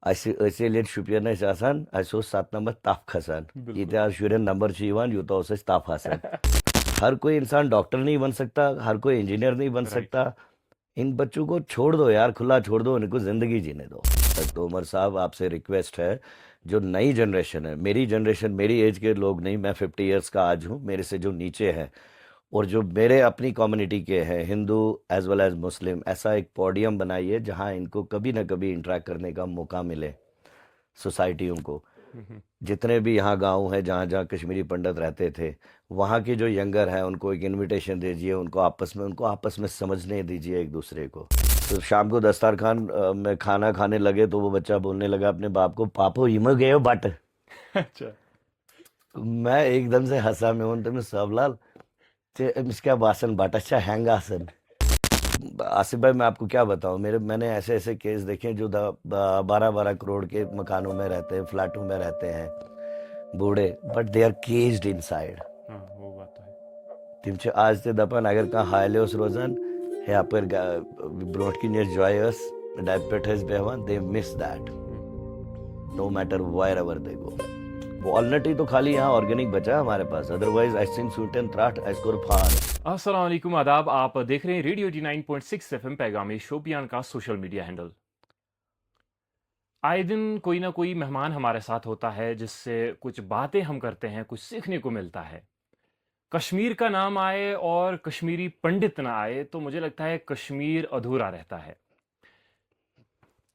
Aisyeliet şüphene esasen Aysos satnama taf Hasan. बिल्कुल। इतिहास शुरे number चीवान Utah उसे ताफ हसन. हर कोई इंसान डॉक्टर नहीं बन सकता, हर कोई इंजीनियर नहीं बन राइट। सकता. इन बच्चों को छोड़ दो यार, खुला छोड़ दो, उनको जिंदगी जीने दो. तो उमर साहब आपसे रिक्वेस्ट है, जो नई जनरेशन है, मेरी जनरेशन, मेरी एज के लोग नहीं, मैं 50 ईयर्स का आज हूँ, मेरे से जो नीचे हैं और जो मेरे अपनी कम्युनिटी के हैं, हिंदू एज वेल एज मुस्लिम, ऐसा एक पोडियम बनाइए जहाँ इनको कभी ना कभी इंटरेक्ट करने का मौका मिले. सोसाइटियों को, हम्म। जितने भी यहाँ गांव हैं जहाँ जहाँ कश्मीरी पंडित रहते थे, वहाँ के जो यंगर हैं उनको एक इनविटेशन दीजिए, उनको आपस में समझने दीजिए एक दूसरे को. तो शाम को दस्तरखान में खाना खाने लगे तो वो बच्चा बोलने लगा अपने बाप को, पापो हिम गए बट. अच्छा। मैं एकदम से हंसा. मैं उन में सबलाल इसका बासन बट अच्छा हैंग आसन. आसिफ भाई मैं आपको क्या बताऊं, मैंने ऐसे ऐसे केस देखे जो 12-12 करोड़ के मकानों में रहते हैं, फ्लैटों में रहते हैं, बूढ़े, but they are caged inside. हाँ, वो बात तो है। तिमचे आज ते दपन अगर कहाँ हायलेस रोजन हे अपर ब्रोट की नियर जॉयस डायपेट हैज बेहवान, they miss that no matter wherever they go. Walnut ही तो खाली यहाँ ऑर्गेनिक बचा है हमारे पास, otherwise I Singh Sutton त्राट I score फार. अस्सलाम वालेकुम, आदाब। आप देख रहे हैं रेडियो जी 9.6 एफएम पैगाम शोपियान का सोशल मीडिया हैंडल। आए दिन कोई ना कोई मेहमान हमारे साथ होता है जिससे कुछ बातें हम करते हैं, कुछ सीखने को मिलता है। कश्मीर का नाम आए और कश्मीरी पंडित ना आए तो मुझे लगता है कश्मीर अधूरा रहता है।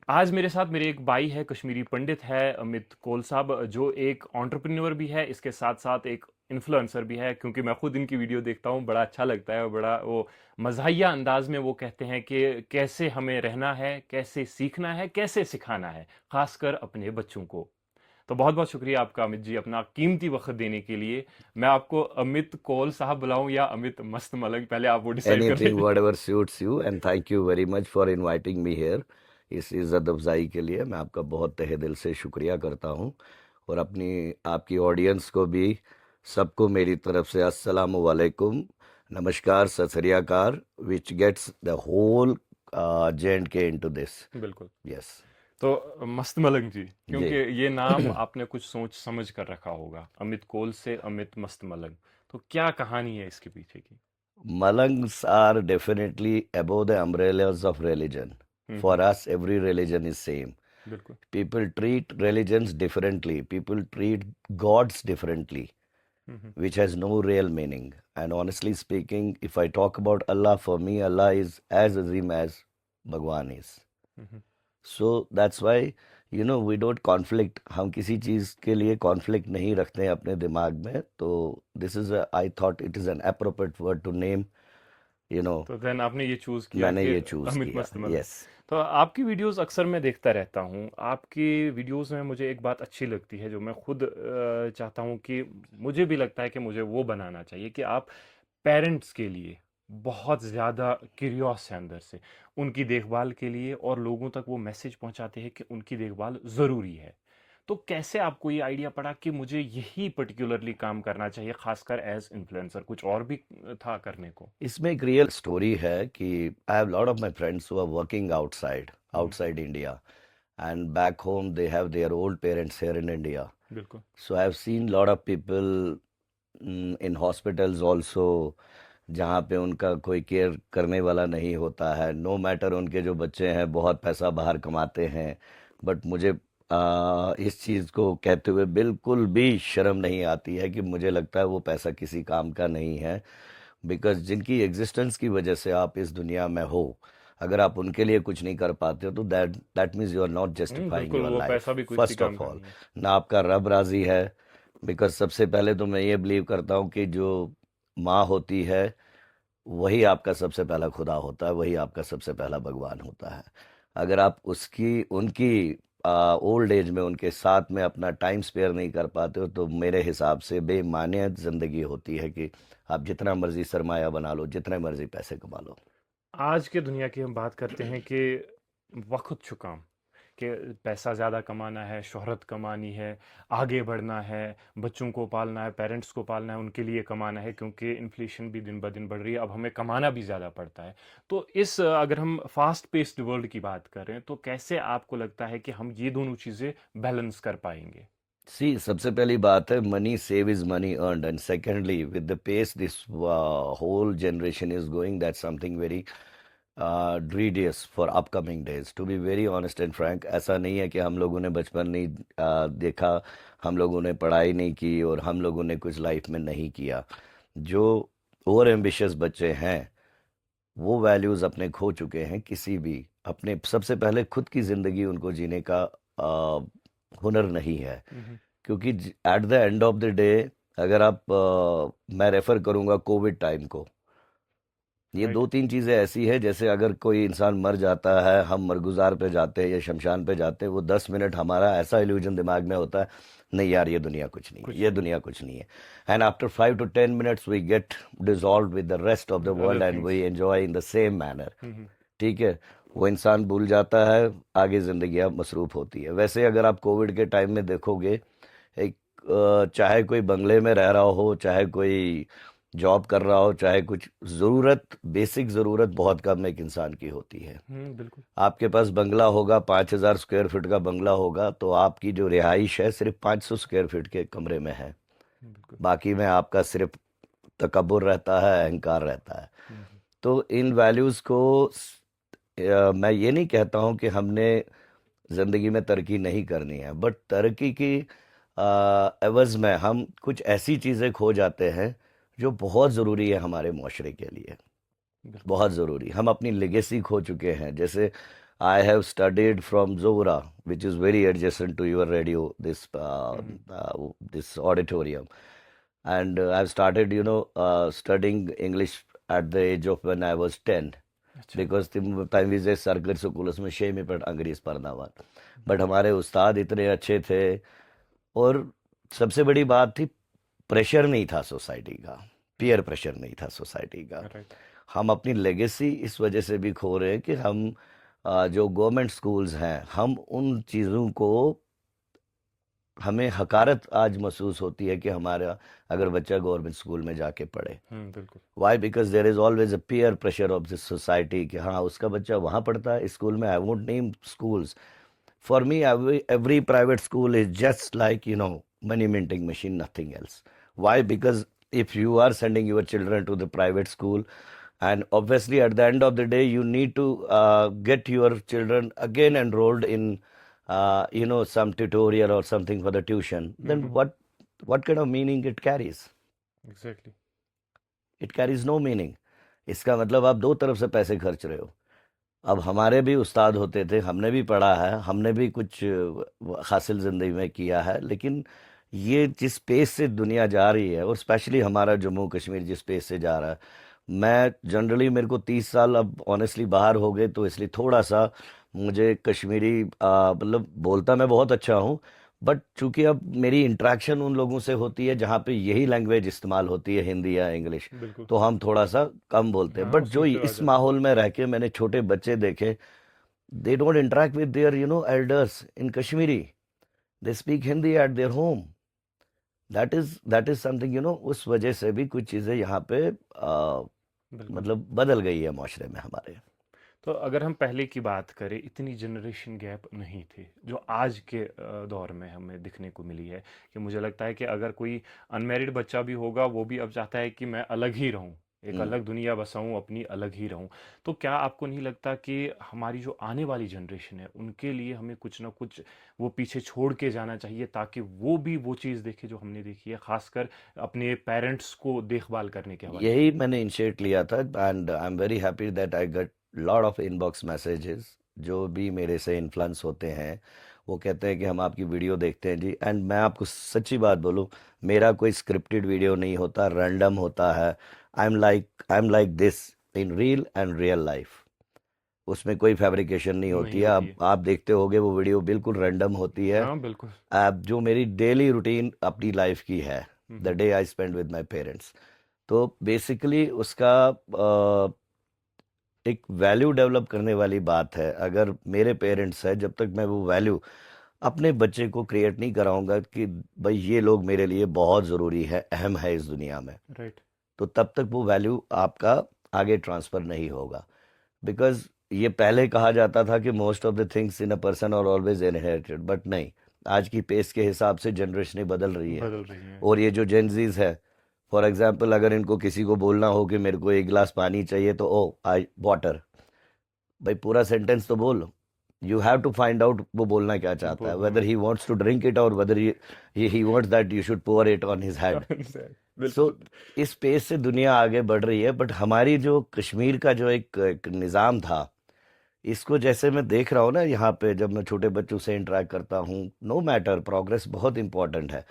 आज मेरे साथ मेरे एक भाई है, कश्मीरी पंडित है, अमित कोल साहब, जो एक एंटरप्रेन्योर भी है, इसके साथ साथ एक इन्फ्लुएंसर भी है। क्योंकि मैं खुद इनकी वीडियो देखता हूँ, बड़ा अच्छा लगता है और बड़ा वो मज़ाहिया अंदाज में वो कहते हैं कि कैसे हमें रहना है, कैसे सीखना है, कैसे सिखाना है, खासकर अपने बच्चों को। तो बहुत बहुत शुक्रिया आपका अमित जी, अपना कीमती वक्त देने के लिए। मैं आपको अमित कोल साहब बुलाऊं या अमित मस्त मलंग, पहले आप वो डिसाइड कर एनीथिंग लीजिए। Whatever suits you, and thank you very much for inviting me here. इस इज़्ज़त अफजाई के लिए मैं आपका बहुत तहे दिल से शुक्रिया करता हूँ. और अपनी आपकी ऑडियंस को भी, सबको मेरी तरफ से अस्सलामु अलैकुम, नमस्कार, सत श्री अकाल, which gets the whole J&K into this. बिल्कुल। यस. तो मस्त मलंग जी, क्योंकि जी. ये नाम आपने कुछ सोच समझ कर रखा होगा, अमित कोल से अमित मस्त मलंग। तो क्या कहानी है इसके पीछे की? Malangs are definitely above the umbrellas of religion. For hmm. us, every religion is same. बिल्कुल। People treat religions differently. People treat gods differently, hmm. which has no real meaning. And honestly speaking, if I talk about Allah, for me, Allah is as azim as Bhagwan is. Hmm. So that's why we don't conflict. हम किसी चीज के लिए conflict नहीं रखते हैं अपने दिमाग में. तो I thought it is an appropriate word to name. you know तो देन आपने ये चूज किया मैंने कि ये चूज अमित किया. मस्त मलंग। यस. तो आपकी वीडियोस अक्सर मैं देखता रहता हूँ। आपकी वीडियोस में मुझे एक बात अच्छी लगती है जो मैं खुद चाहता हूँ कि मुझे भी लगता है कि मुझे वो बनाना चाहिए कि आप पेरेंट्स के लिए बहुत ज़्यादा क्यूरियस है अंदर से, उनकी देखभाल के लिए, और लोगों तक वो मैसेज पहुंचाते हैं कि उनकी देखभाल ज़रूरी है। तो कैसे आपको ये आइडिया पड़ा कि मुझे यही पर्टिकुलरली काम करना चाहिए, खासकर एज इन्फ्लुएंसर? कुछ और भी था करने को? इसमें एक रियल स्टोरी है कि I have lot of my friends who are working outside hmm. Outside India, and back home they have their old parents here in India. बिल्कुल। So I have seen lot of people in hospitals also, जहाँ पे उनका कोई care करने वाला नहीं होता है. नो मैटर उनके जो बच्चे हैं बहुत पैसा बाहर कमाते हैं, बट मुझे इस चीज़ को कहते हुए बिल्कुल भी शर्म नहीं आती है कि मुझे लगता है वो पैसा किसी काम का नहीं है. बिकॉज जिनकी एग्जिस्टेंस की वजह से आप इस दुनिया में हो, अगर आप उनके लिए कुछ नहीं कर पाते हो तो that means you are not justifying बिल्कुल, योर वो लाइफ. पैसा भी किसी फर्स्ट काम ऑफ का ऑल, नहीं है। ना आपका रब राजी है. बिकॉज सबसे पहले तो मैं ये बिलीव करता हूँ कि जो माँ होती है वही आपका सबसे पहला खुदा होता है, वही आपका सबसे पहला भगवान होता है. अगर आप उसकी उनकी ओल्ड एज में उनके साथ में अपना टाइम स्पेयर नहीं कर पाते हो तो मेरे हिसाब से बेमानिया ज़िंदगी होती है कि आप जितना मर्जी सरमाया बना लो, जितने मर्जी पैसे कमा लो. आज के दुनिया की हम बात करते हैं कि वक्त चुकाम, कि पैसा ज़्यादा कमाना है, शोहरत कमानी है, आगे बढ़ना है, बच्चों को पालना है, पेरेंट्स को पालना है, उनके लिए कमाना है, क्योंकि इन्फ्लेशन भी दिन ब दिन बढ़ रही है, अब हमें कमाना भी ज़्यादा पड़ता है। तो इस अगर हम फास्ट पेस्ड वर्ल्ड की बात करें, तो कैसे आपको लगता है कि हम ये दोनों चीज़ें बैलेंस कर पाएंगे? सी सबसे पहली बात है, money save is money earned, and secondly with the pace this whole generation is going, that something very dreadful for upcoming days, to be very honest and frank. ऐसा नहीं है कि हम लोगों ने बचपन नहीं देखा, हम लोगों ने पढ़ाई नहीं की और हम लोगों ने कुछ लाइफ में नहीं किया। जो ओवर एम्बिशियस बच्चे हैं वो वैल्यूज़ अपने खो चुके हैं, किसी भी अपने सबसे पहले खुद की ज़िंदगी उनको जीने का हुनर नहीं है। हम्म। क्योंकि at the end of the day, अगर आप मैं रेफ़र करूँगा कोविड टाइम को, ये राइट। दो तीन चीज़ें ऐसी है, जैसे अगर कोई इंसान मर जाता है, हम मरगुजार पे जाते हैं या शमशान पे जाते हैं, वो 10 मिनट हमारा ऐसा इल्यूजन दिमाग में होता है, नहीं यार ये दुनिया कुछ नहीं है, कुछ ये नहीं। दुनिया कुछ नहीं है। And after 5 to 10 minutes we get dissolve with the rest of the with other world and we things. Enjoy in the same manner. Hmm. ठीक है, वो इंसान भूल जाता है, आगे ज़िंदगी मसरूफ़ होती है। वैसे अगर आप कोविड के टाइम में देखोगे, एक चाहे कोई बंगले में रह रहा हो, चाहे कोई जॉब कर रहा हो, चाहे कुछ ज़रूरत, बेसिक ज़रूरत बहुत कम एक इंसान की होती है। बिल्कुल। आपके पास बंगला होगा, 5,000 स्क्वायर फीट का बंगला होगा, तो आपकी जो रिहाइश है सिर्फ 500 स्क्वायर फीट के कमरे में है। बिल्कुल। बाकी में आपका सिर्फ तकब्बुर रहता है, अहंकार रहता है। हम्म। तो इन वैल्यूज़ को मैं ये नहीं कहता हूँ कि हमने ज़िंदगी में तरक्की नहीं करनी है, बट तरक्की की एवज़ में हम कुछ ऐसी चीज़ें खो जाते हैं जो बहुत ज़रूरी है हमारे माशरे के लिए, बिल्कुल। बहुत ज़रूरी। हम अपनी लेगेसी खो चुके हैं। जैसे I have studied from Jora, which is very adjacent to your radio, hmm. This auditorium, and I have started studying English at the age of when I was 10, अच्छा। बिकॉज टाइम विजे सरकारी स्कूल उसमें 6 में पर अंग्रेज पढ़ना हुआ। बट हमारे उस्ताद इतने अच्छे थे, और सबसे बड़ी बात थी, प्रेशर नहीं था सोसाइटी का, पीयर प्रेशर नहीं था सोसाइटी का। राइट। हम अपनी लेगेसी इस वजह से भी खो रहे हैं कि हम जो गवर्नमेंट स्कूल्स हैं, हम उन चीज़ों को, हमें हकारत आज महसूस होती है कि हमारा अगर बच्चा गवर्नमेंट स्कूल में जाके पढ़े। बिल्कुल। Why? Because there is always a peer pressure of this society कि हाँ उसका बच्चा वहाँ पढ़ता है, इस स्कूल में। I won't name schools. For me, every private school is just like, money minting machine, nothing else. Why? Because if you are sending your children to the private school, and obviously at the end of the day, you need to get your children again enrolled in, some tutorial or something for the tuition, then hmm. what kind of meaning it carries? Exactly. It carries no meaning. इसका मतलब आप दो तरफ से पैसे खर्च रहे हो। अब हमारे भी उस्ताद होते थे, हमने भी पढ़ा है, हमने भी कुछ हासिल ज़िंदगी में किया है, लेकिन ये जिस पेस से दुनिया जा रही है, और स्पेशली हमारा जम्मू कश्मीर जिस पेस से जा रहा है, मैं जनरली, मेरे को 30 साल अब ऑनेस्टली बाहर हो गए, तो इसलिए थोड़ा सा मुझे कश्मीरी मतलब बोलता मैं बहुत अच्छा हूँ, बट चूंकि अब मेरी इंटरेक्शन उन लोगों से होती है जहाँ पे यही लैंग्वेज इस्तेमाल होती है, हिंदी या इंग्लिश, बिल्कुल। तो हम थोड़ा सा कम बोलते हैं। हाँ, बट जो उसमें फिर आ इस जाता है। माहौल में रह के मैंने छोटे बच्चे देखे, they don't interact with their elders in Kashmiri, they speak Hindi at their home. That is something, उस वजह से भी कुछ चीज़ें यहाँ पे बिल्कुल। मतलब बदल गई है माशरे में हमारे। तो अगर हम पहले की बात करें, इतनी जनरेशन गैप नहीं थी जो आज के दौर में हमें दिखने को मिली है। कि मुझे लगता है कि अगर कोई अनमैरिड बच्चा भी होगा, वो भी अब चाहता है कि मैं अलग ही रहूं, एक हम्म। अलग दुनिया बसाऊं, अपनी अलग ही रहूं। तो क्या आपको नहीं लगता कि हमारी जो आने वाली जनरेशन है, उनके लिए हमें कुछ ना कुछ वो पीछे छोड़ के जाना चाहिए, ताकि वो भी वो चीज़ देखे जो हमने देखी है, खासकर अपने पेरेंट्स को देखभाल करने के हवाले से? यही मैंने इनिशिएट लिया था, and I am very happy that I get lot of inbox messages. जो भी मेरे से इन्फ्लुएंस होते हैं, वो कहते हैं कि हम आपकी वीडियो देखते हैं जी, एंड मैं आपको सच्ची बात बोलूं, मेरा कोई स्क्रिप्टेड वीडियो नहीं होता, रैंडम होता है। I am like this in real and real life. उसमें कोई फैब्रिकेशन नहीं होती नहीं है। होती है। आप देखते होगे वो वीडियो बिल्कुल रैंडम होती है। हाँ, बिल्कुल। अब जो मेरी डेली रूटीन अपनी लाइफ की है, the hmm. Day I spend with my parents, तो बेसिकली उसका एक वैल्यू डेवलप करने वाली बात है। अगर मेरे पेरेंट्स है, जब तक मैं वो वैल्यू अपने बच्चे को क्रिएट नहीं कराऊंगा कि भाई ये लोग मेरे लिए बहुत ज़रूरी है, अहम है इस दुनिया में, राइट। तो तब तक वो वैल्यू आपका आगे ट्रांसफ़र नहीं होगा। बिकॉज ये पहले कहा जाता था कि most of the things in a person are always inherited, but नहीं, आज की पेस के हिसाब से जनरेशनें बदल रही है। बदल रही हैं। और ये जो जेनजीज है, फॉर एग्जाम्पल अगर इनको किसी को बोलना हो कि मेरे को एक गिलास पानी चाहिए, तो ओ आई वाटर, भाई पूरा सेंटेंस तो बोल। You have to find out वो बोलना क्या चाहता है, whether he wants to drink it और whether he wants that you should pour it on his head. So बिल्कुल। इस पेस से दुनिया आगे बढ़ रही है, बट हमारी जो कश्मीर का जो एक निज़ाम था, इसको जैसे मैं देख रहा हूँ ना यहाँ पे, जब मैं छोटे बच्चों से इंटरेक्ट करता हूँ, नो मैटर प्रोग्रेस बहुत इंपॉर्टेंट है,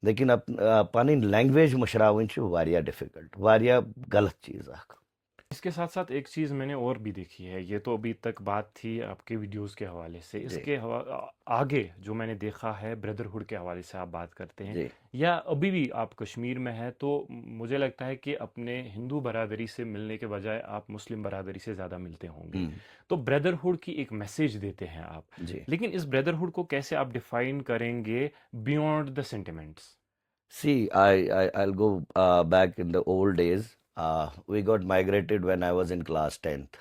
लेकिन पानी लैंग्वेज मशरावन वारिया डिफिकल्ट, वारिया गलत चीज़ है। इसके साथ साथ एक चीज़ मैंने और भी देखी है, ये तो अभी तक बात थी आपके वीडियोस के हवाले से, जी इसके आगे जो मैंने देखा है ब्रदरहुड के हवाले से आप बात करते हैं, जी। या अभी भी आप कश्मीर में हैं तो मुझे लगता है कि अपने हिंदू बरादरी से मिलने के बजाय आप मुस्लिम बरादरी से ज़्यादा मिलते होंगे, हम्म। तो ब्रदरहुड की एक मैसेज देते हैं आप, जी। लेकिन इस ब्रदरहुड को कैसे आप डिफाइन करेंगे beyond the sentiments? See, I'll go back in the old days. We got migrated when I was in class 10th.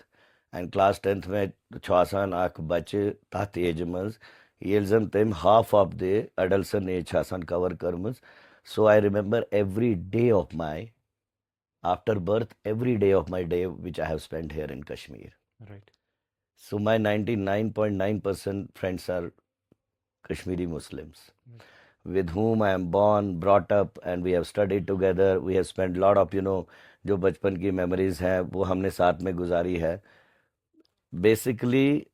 And class 10th में छासान आख बच्चे तहत एजमस yelzam them half of the adolescent age छासान cover करमस. So I remember every day of my after birth, every day of my day which I have spent here in Kashmir. Right. So my 99.9% friends are Kashmiri Muslims, with whom I am born, brought up, and we have studied together. We have spent lot of, जो बचपन की memories हैं वो हमने साथ में गुजारी है। बेसिकली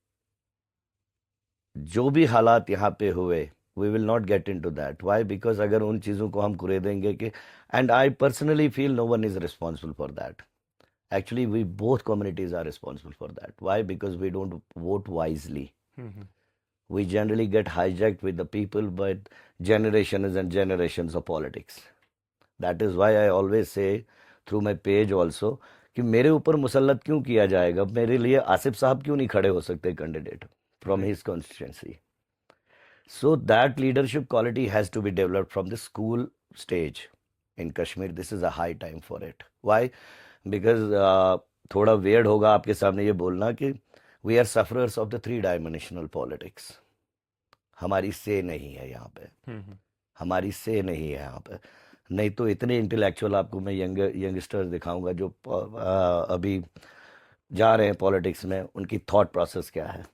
जो भी हालात यहाँ पे हुए, we will not get into that. Why? Because अगर उन चीज़ों को हम कुरेदेंगे कि, and I personally feel no one is responsible for that. Actually, we both communities are responsible for that. Why? Because we don't vote wisely. Hmm. We generally get hijacked with the people by generations and generations of politics. That is why I always say through my page also कि मेरे ऊपर मुसल्लत क्यों किया जाएगा, मेरे लिए आसिफ साहब क्यों नहीं खड़े हो सकते candidate from right. His constituency. So that leadership quality has to be developed from the school stage in Kashmir. This is a high time for it. Why? Because थोड़ा weird होगा आपके सामने ये बोलना कि we are sufferers of the three dimensional politics. हमारी से नहीं है यहाँ पे, हम्म। हमारी से नहीं है यहाँ पे। नहीं तो इतने इंटेलेक्चुअल आपको मैं यंगस्टर्स दिखाऊंगा जो अभी जा रहे हैं पॉलिटिक्स में, उनकी थॉट प्रोसेस क्या है,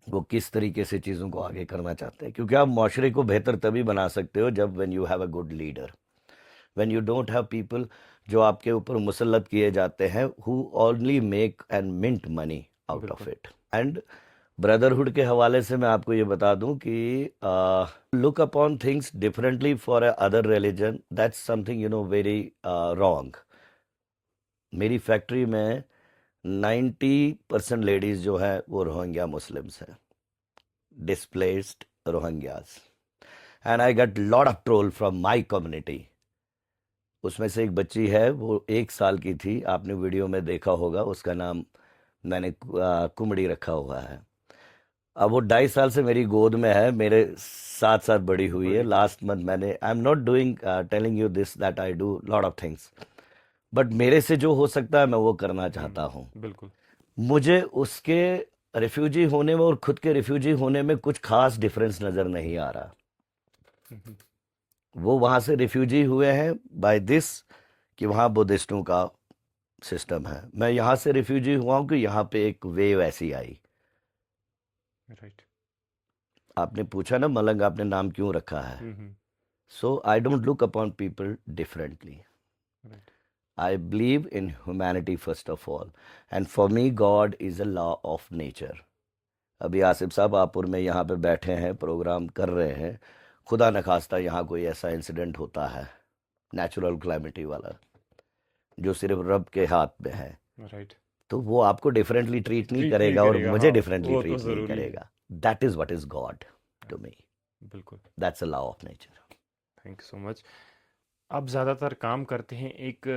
वो किस तरीके से चीज़ों को आगे करना चाहते हैं। क्योंकि आप माशरे को बेहतर तभी बना सकते हो जब when you have a good leader, when you don't have people जो आपके ऊपर मुसल्लत किए जाते हैं, who only make and mint money out of बिल्कुल। इट। एंड ब्रदरहुड के हवाले से मैं आपको ये बता दूं कि look upon things differently for other religion, that's something very wrong. मेरी फैक्ट्री में 90% लेडीज जो है वो रोहिंग्या मुस्लिम्स हैं, displaced Rohingyas. And I got lot of troll from my community. उसमें से एक बच्ची है, वो 1 साल की थी, आपने वीडियो में देखा होगा, उसका नाम मैंने कुमड़ी रखा हुआ है। अब वो 2.5 साल से मेरी गोद में है, मेरे साथ साथ बड़ी हुई है। बड़ी। लास्ट मंथ मैंने, I am not doing telling you this that I do lot of things, but मेरे से जो हो सकता है मैं वो करना चाहता हूँ। बिल्कुल। मुझे उसके रिफ्यूजी होने में और खुद के रिफ्यूजी होने में कुछ खास डिफरेंस नज़र नहीं आ रहा। हम्म। वो वहाँ से रिफ्यूजी हुए हैं बाय दिस कि वहाँ बुद्धिस्टों का सिस्टम है। मैं यहाँ से रिफ्यूजी हुआ हूँ कि यहाँ पे एक वेव ऐसी आई। राइट। आपने पूछा ना मलंग आपने नाम क्यों रखा है, hmm. So I don't look upon people differently. Right. I believe in humanity first of all, and for me God is a law of nature. अभी आसिफ साहब आपुर में यहाँ पे बैठे हैं, प्रोग्राम कर रहे हैं, खुदा न खास्ता यहाँ कोई ऐसा इंसिडेंट होता है नेचुरल क्लाइमिटी वाला जो सिर्फ रब के हाथ में है, राइट। तो वो आपको डिफरेंटली ट्रीट नहीं ट्रीट नहीं करेगा और करेगा, मुझे हाँ, डिफरेंटली वो तो ट्रीट नहीं ज़रूरी है। करेगा। That is what is God to me, बिल्कुल। That's a law of nature. Thank you so much. आप ज़्यादातर काम करते हैं एक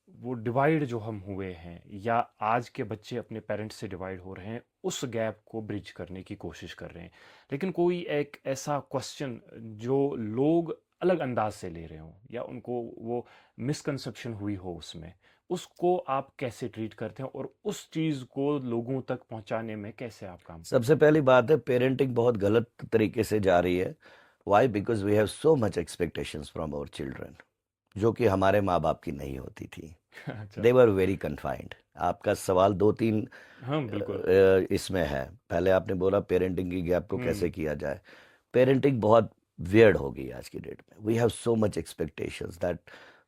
वो डिवाइड जो हम हुए हैं या आज के बच्चे अपने पेरेंट्स से डिवाइड हो रहे हैं, उस गैप को ब्रिज करने की कोशिश कर रहे हैं, लेकिन कोई एक ऐसा क्वेश्चन जो लोग अलग अंदाज से ले रहे हों या उनको वो मिसकंसेप्शन हुई हो उसमें, उसको आप कैसे ट्रीट करते हैं और उस चीज़ को लोगों तक पहुंचाने में कैसे आप काम करते सबसे पहली बात है, पेरेंटिंग बहुत गलत तरीके से जा रही है। Why? Because we have so much expectations from our children, जो कि हमारे माँ बाप की नहीं होती थी। हैं? अच्छा। दे वर वेरी कन्फाइंड। आपका सवाल दो तीन हाँ, बिल्कुल। इसमें है। पहले आपने बोला पेरेंटिंग की गैप को कैसे हम्म। किया जाए। पेरेंटिंग बहुत वियर्ड हो गई आज की डेट में। We have so much expectations that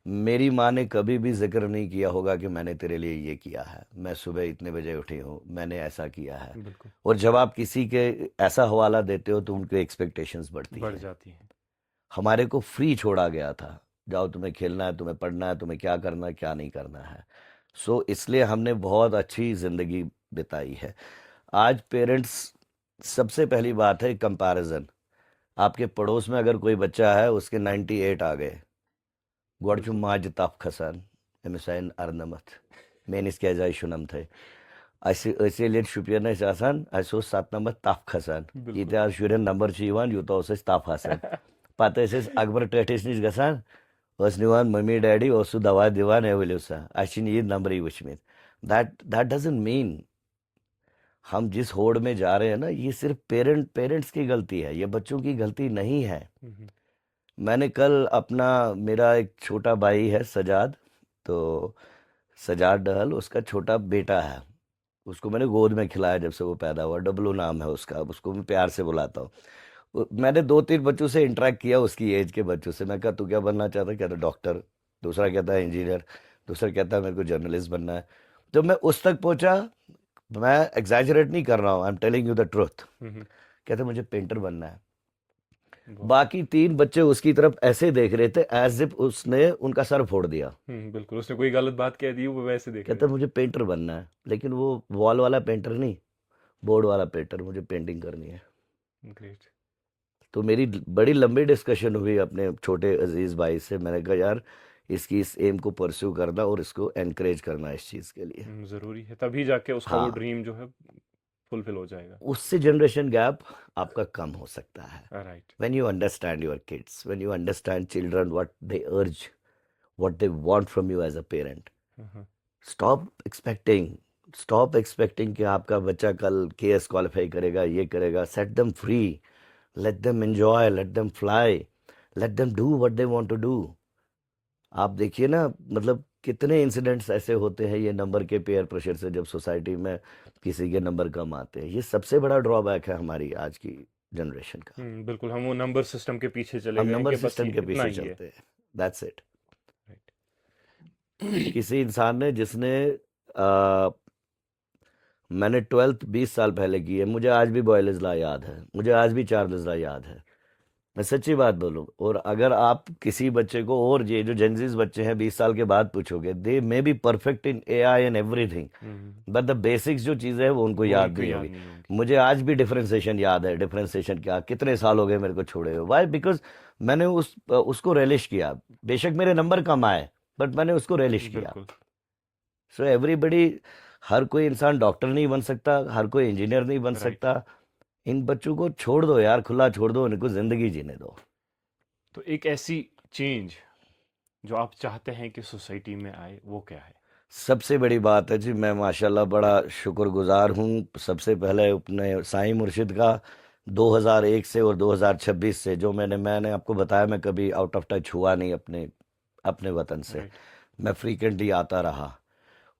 मेरी माँ ने कभी भी जिक्र नहीं किया होगा कि मैंने तेरे लिए ये किया है, मैं सुबह इतने बजे उठी हूँ, मैंने ऐसा किया है। बिल्कुल। और जब आप किसी के ऐसा हवाला देते हो तो उनकी एक्सपेक्टेशंस बढ़ती बढ़ हैं। जाती हैं। हमारे को फ्री छोड़ा गया था, जाओ तुम्हें खेलना है, तुम्हें पढ़ना है, तुम्हें क्या करना है, क्या नहीं करना है। सो इसलिए हमने बहुत अच्छी ज़िंदगी बिताई है। आज पेरेंट्स, सबसे पहली बात है कंपैरिजन। आपके पड़ोस में अगर कोई बच्चा है उसके 98 आ गए, गोड़चू बिल्कुल। माज ताप खसान एमसाइन अर्नमत मेनिस कह जाए शुनम थे ऐसे लिए शुपियन आसान ऐसो 7 नंबर ताप खसान बिल्कुल। इतिहास शुरन नंबर चीवान यूता ताप हसन पता अकबर टटिस नश गसान निवान मम्मी डैडी दवा दिवान एवल्यूसा ये नंबर वचमित। दैट डजंट मीन हम जिस होड़ में जा रहे हैं ना, ये सिर्फ पेरेंट्स की गलती है, ये बच्चों की गलती नहीं है। हम्म। मैंने कल अपना, मेरा एक छोटा भाई है सजाद, तो सजाद डहल उसका छोटा बेटा है। उसको मैंने गोद में खिलाया जब से वो पैदा हुआ। डब्लू नाम है उसका, अब उसको मैं प्यार से बुलाता हूँ। मैंने 2-3 बच्चों से इंटरेक्ट किया, उसकी एज के बच्चों से। मैं कहा तू क्या बनना चाहता है? कहता डॉक्टर, दूसरा कहता है इंजीनियर, दूसरा कहता है मेरे को जर्नलिस्ट बनना है। जब मैं उस तक पहुंचा, मैं एग्जैजरेट नहीं कर रहा हूँ, I am telling you the truth, hmm. कहते मुझे पेंटर बनना है। वाह। बाकी 3 बच्चे उसकी तरफ ऐसे देख रहे थे एज इफ उसने उनका सर फोड़ दिया। बिल्कुल, उसने कोई गलत बात कह दी, वो वैसे देख रहे कहता मुझे पेंटर बनना है, लेकिन वो वॉल वाला पेंटर नहीं, बोर्ड वाला पेंटर, मुझे पेंटिंग करनी है। थे। ग्रेट। तो मेरी बड़ी लंबी डिस्कशन हुई अपने छोटे अजीज भाई से। मैंने कहा यार, इसकी इस एम को परस्यू करना और इसको एनकरेज करना इस चीज़ के लिए। ज़रूरी है, तभी जाके उसका वो हाँ, ड्रीम जो है फुलफिल हो जाएगा। उससे जनरेशन गैप आपका कम हो सकता है। Right. when you understand your kids, when you understand children, what they urge, what they want from you as a parent, stop expecting, stop expecting कि आपका बच्चा कल केएस क्वालिफाई करेगा, ये करेगा। set them free, let them enjoy, let them fly, let them do what they want to do। आप देखिए ना, मतलब कितने इंसिडेंट्स ऐसे होते हैं ये नंबर के पेयर प्रेशर से, जब सोसाइटी में किसी के नंबर कम आते हैं। ये सबसे बड़ा ड्रॉबैक है हमारी आज की जनरेशन का। बिल्कुल, हम वो नंबर सिस्टम के पीछे चले हम गए हैं नंबर कि बस सिस्टम ये के इतना पीछे ही है। चलते हैं, दैट्स इट। राइट। किसी इंसान ने जिसने आ, मैंने 12th 20 साल पहले की है, मुझे आज भी बॉयलेज लॉ याद है, मुझे आज भी चार्ल्स लॉ याद है। मैं सच्ची बात बोलूं, और अगर आप किसी बच्चे को, और ये जो जेंजीज बच्चे हैं 20 साल के बाद पूछोगे, they may be perfect in AI and everything, but the basics जो चीज़ें हैं वो उनको वो याद उनको नहीं याद होगी। नहीं होंगी। मुझे आज भी डिफरेंशिएशन याद है। डिफरेंशिएशन क्या, कितने साल हो गए मेरे को छोड़े हुए। वाई? बिकॉज मैंने उसको रेलिश किया। बेशक मेरे नंबर कम आए, बट मैंने उसको रेलिश किया। बिल्कुल। सो एवरीबडी, हर कोई इंसान डॉक्टर नहीं बन सकता, हर कोई इंजीनियर नहीं बन राइट। सकता। इन बच्चों को छोड़ दो यार, खुला छोड़ दो, उनको जिंदगी जीने दो। तो एक ऐसी चेंज जो आप चाहते हैं कि सोसाइटी में आए, वो क्या है? सबसे बड़ी बात है जी, मैं माशाल्लाह बड़ा शुक्रगुजार हूँ सबसे पहले अपने साईं मुर्शिद का, 2001 से और 2026 से, जो मैंने आपको बताया, मैं कभी आउट ऑफ टच हुआ नहीं अपने अपने वतन से। राइट। मैं फ्रीक्वेंटली आता रहा,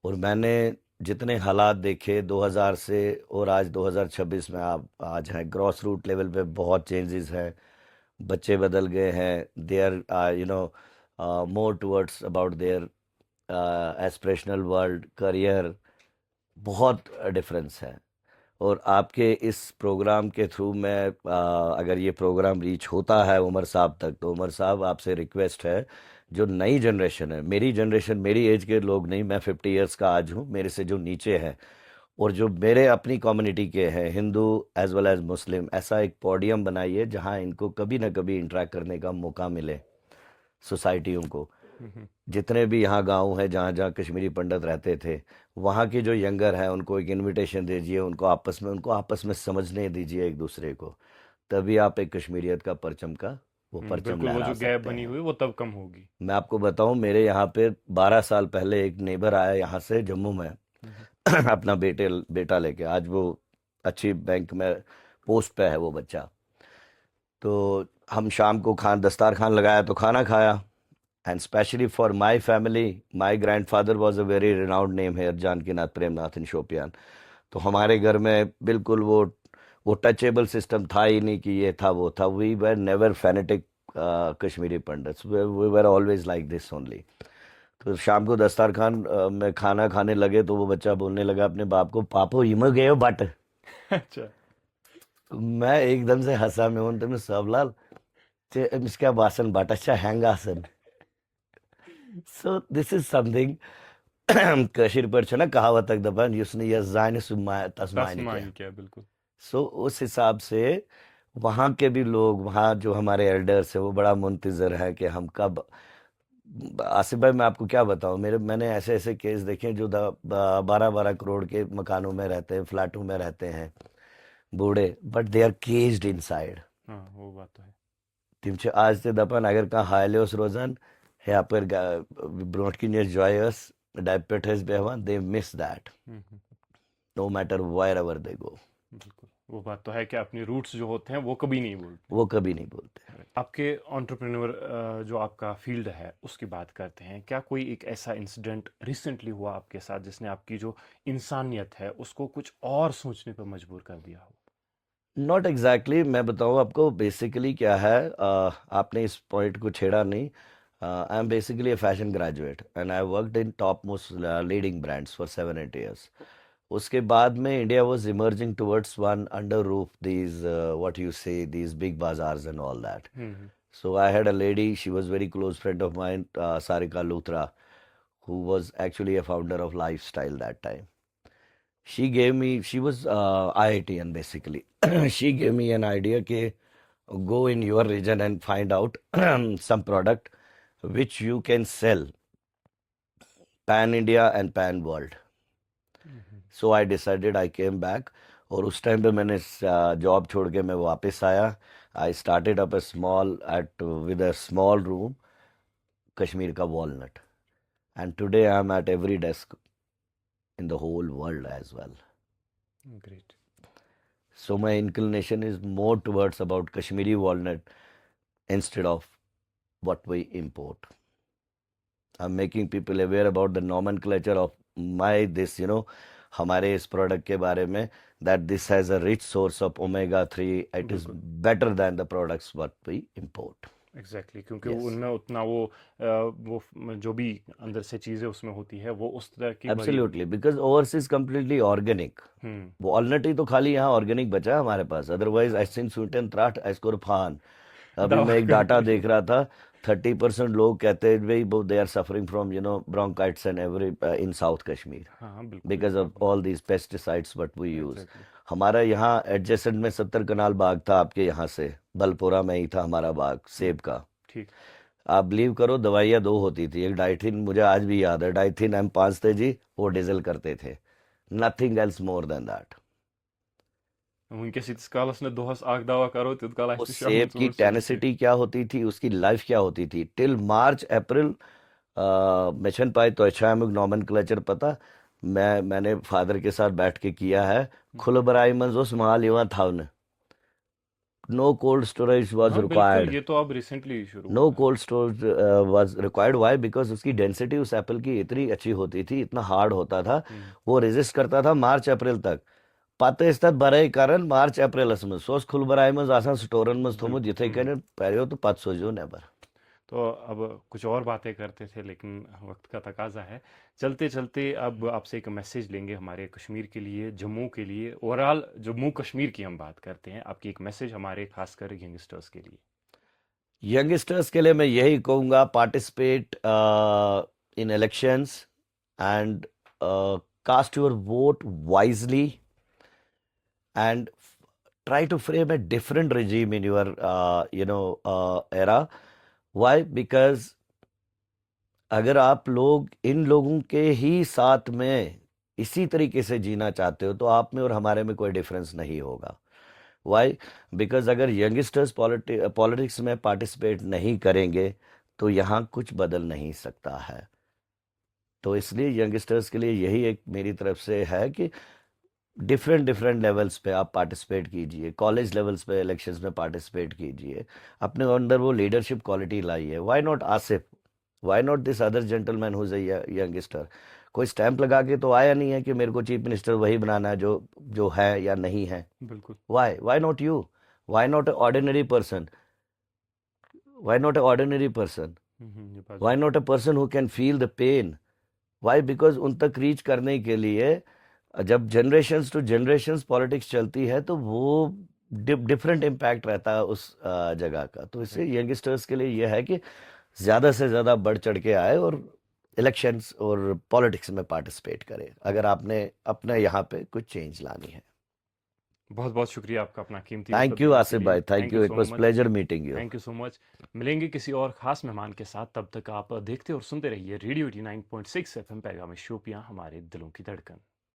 और मैंने जितने हालात देखे 2000 से और आज 2026 में, आप आज हैं ग्रॉस रूट लेवल पे बहुत चेंजेस हैं। बच्चे बदल गए हैं, they are you know more towards about their aspirational world, career, बहुत डिफरेंस है। और आपके इस प्रोग्राम के थ्रू मैं, अगर ये प्रोग्राम रीच होता है उमर साहब तक, तो उमर साहब आपसे रिक्वेस्ट है, जो नई जनरेशन है, मेरी जनरेशन, मेरी एज के लोग नहीं, मैं 50 इयर्स का आज हूँ, मेरे से जो नीचे हैं और जो मेरे अपनी कम्युनिटी के हैं, हिंदू एज वेल एज मुस्लिम, ऐसा एक पोडियम बनाइए जहाँ इनको कभी ना कभी इंटरेक्ट करने का मौका मिले, सोसाइटियों को। हम्म। जितने भी यहाँ गांव हैं जहाँ जहाँ कश्मीरी पंडित रहते थे, वहाँ के जो यंगर हैं उनको एक इनविटेशन दीजिए, उनको आपस में समझने दीजिए एक दूसरे को। तभी आप एक कश्मीरियत का परचम का वो परचम बिल्कुल, वो लहरा जो गैप सकते बनी हैं। हुई वो तब कम होगी। मैं आपको बताऊं, मेरे यहाँ पे 12 साल पहले एक नेबर आया यहाँ से जम्मू में हम्म। अपना बेटा लेके। आज वो अच्छी बैंक में पोस्ट पे है वो बच्चा। तो हम शाम को खान दस्तार खान लगाया तो खाना खाया। And specially for my family, my grandfather was a very renowned name here, Jankinath Premnath in Shopian. तो हमारे घर में बिल्कुल वो टचेबल सिस्टम था ही नहीं कि ये था वो था। We were never fanatic Kashmiri Pandits, we were always like this only. तो शाम को दस्तारखान में खाना खाने लगे तो वो बच्चा बोलने लगा अपने बाप को, पापो इम गए हो बट। अच्छा। मैं एकदम से हंसा। मैं उन में सबलाल इसका बासन बाट अच्छा हैंग आसन। सो दिस इज समथिंग कशिर पर छ ना कहावत तक दबन युसने यस जाने सुमा तस्मानी क्या। तस्मानी क्या, बिल्कुल। सो उस हिसाब से वहाँ के भी लोग, वहाँ जो हमारे एल्डर्स है वो बड़ा मुंतजर है कि हम कब। आसिफ भाई मैं आपको क्या बताऊं, मैंने ऐसे ऐसे केस देखे हैं जो 12-12 करोड़ के मकानों में रहते हैं, फ्लैटों में रहते हैं, बूढ़े, but they are caged inside. हाँ, वो बात तो है। तिमचे आज ते दपन अगर कहाँ हायलियोस रोजन है आप ब्रोट की जॉयस डायपेटस बेहवान, they miss that hmm. No matter wherever they go. बिल्कुल, वो बात तो है कि अपने रूट्स जो होते हैं वो कभी नहीं भूलते। वो कभी नहीं बोलते। Right. आपके एंटरप्रेन्योर जो आपका फील्ड है उसकी बात करते हैं, क्या कोई एक ऐसा इंसिडेंट रिसेंटली हुआ आपके साथ जिसने आपकी जो इंसानियत है उसको कुछ और सोचने पर मजबूर कर दिया हो? नॉट एग्जैक्टली मैं बताऊँ आपको बेसिकली क्या है। आपने इस पॉइंट को छेड़ा नहीं। I am basically a fashion graduate and I worked in top most leading brands for 7-8 years। उसके बाद में India was emerging towards one under roof these what you say these big bazaars and all that. Hmm. So I had a lady, she was very close friend of mine, Sarika Luthra, who was actually a founder of Lifestyle that time. She gave me, she was IITian basically. She gave me an idea कि go in your region and find out some product which you can sell pan India and pan world. Hmm. So I decided, I came back। और उस time पे मैंने job छोड़ के मैं वापस आया। I started up a small at with a small room, Kashmir का walnut. And today I'm at every desk in the whole world as well. Great. So my inclination is more towards about Kashmiri walnut instead of what we import. I'm making people aware about the nomenclature of my this, हमारे इस product के बारे में, that this has a rich source of omega 3, it is बिल्कुल। better than the products what we import। Exactly, क्योंकि वो Yes, उनमें उतना जो भी अंदर से चीज़ें उसमें होती है वो उस तरह की भरी हुई। absolutely, because ours is completely organic। Hmm. Walnut ही तो खाली यहाँ ऑर्गेनिक बचा है हमारे पास, अदरवाइज एसिन स्वीटन त्राट एस्कोरफान। अभी दवा मैं एक डाटा कंट्री। देख रहा था, 30% लोग कहते हैं भाई they are suffering from bronchitis and every in south Kashmir हाँ, बिल्कुल, ये बिकॉज ऑफ बात all these pesticides but we use. Exactly. हमारा यहाँ एडजेसेंट में 70 कनाल बाग था आपके यहाँ से, बलपोरा में ही था हमारा बाग सेब का। ठीक। आप बिलीव करो दवाइयाँ दो होती थी, एक डाइथिन, मुझे आज भी याद है, डाइथिन M5 थे जी, वो डीजल करते थे, nothing else more than that. वुनकस यीतिस कालस न दोहस आख दवा करो तित काल उस आसि सेब शामन की 4 सुबह 6। टेनिसिटी क्या होती थी, उसकी लाइफ क्या होती थी, टिल मार्च अप्रैल। मिशन पाई तो अच्छा है नॉमेनक्लेचर पता। मैंने फादर के साथ बैठ के किया है। खुलबराई मंज उस माल युवा था, नो कोल्ड स्टोरेज वाज हाँ, बिल्कुल, रिक्वायर्ड। ये तो अब रिसेंटली शुरू नो हुआ है। Cold storage was required, why because उसकी डेंसिटी उस एप्पल की इतनी अच्छी होती थी, इतना हार्ड होता था, हम्म। वो रेजिस्ट करता था मार्च अप्रैल तक। पत्ते इस बरे कारण मार्च अप्रैलस मज सोस खुलबराई मज आसान स्टोरन मज थोमुत बिल्कुल। जिथे कने पहले तो पत सोजो नेबर। तो अब कुछ और बातें करते थे लेकिन वक्त का तकाजा है। चलते चलते अब आपसे एक मैसेज लेंगे हमारे कश्मीर के लिए, जम्मू के लिए, ओवरऑल जम्मू कश्मीर की हम बात करते हैं, आपकी एक मैसेज हमारे खासकर यंगस्टर्स के लिए। यंगस्टर्स के लिए मैं यही कहूँगा, participate in elections and cast your vote wisely and try to frame a different regime in your era. Why? Because अगर आप लोग इन लोगों के ही साथ में इसी तरीके से जीना चाहते हो तो आप में और हमारे में कोई डिफरेंस नहीं होगा। वाई? बिकॉज अगर यंगस्टर्स पॉलिटिक्स में पार्टिसिपेट नहीं करेंगे तो यहाँ कुछ बदल नहीं सकता है। तो इसलिए यंगस्टर्स के लिए यही एक मेरी तरफ से है कि डिफरेंट डिफरेंट लेवल्स पे आप पार्टिसिपेट कीजिए, कॉलेज लेवल्स पे इलेक्शंस में पार्टिसिपेट कीजिए, अपने अंदर वो लीडरशिप क्वालिटी लाइए। Why not Asif? Why not this other gentleman who is a youngster? कोई स्टैंप लगा के तो आया नहीं है कि मेरे को चीफ मिनिस्टर वही बनाना है जो जो है या नहीं है। बिल्कुल। Why not you? Why not a ordinary person? Why not a ordinary person? ये बात why not a person who can feel the pain? Why? Because उन तक रीच करने के लिए जब जनरेशन्स टू जनरेशन्स पॉलिटिक्स चलती है तो वो डिफरेंट इम्पैक्ट रहता है उस जगह का। तो इससे राइट। यंगस्टर्स के लिए यह है कि ज़्यादा से ज़्यादा बढ़ चढ़ के आए और इलेक्शंस और पॉलिटिक्स में पार्टिसिपेट करें अगर आपने अपने यहाँ पे कुछ चेंज लानी है। बहुत बहुत शुक्रिया आपका अपना कीमती वक्त थैंक यू देने के आसिफ लिए। भाई, thank thank you you, it so was much. Pleasure meeting you. Thank you so much. मिलेंगे किसी और खास मेहमान के साथ, तब तक आप देखते और सुनते रहिए रेडियो 89.6 एफएम पैगाम शोपियां, हमारे दिलों की धड़कन।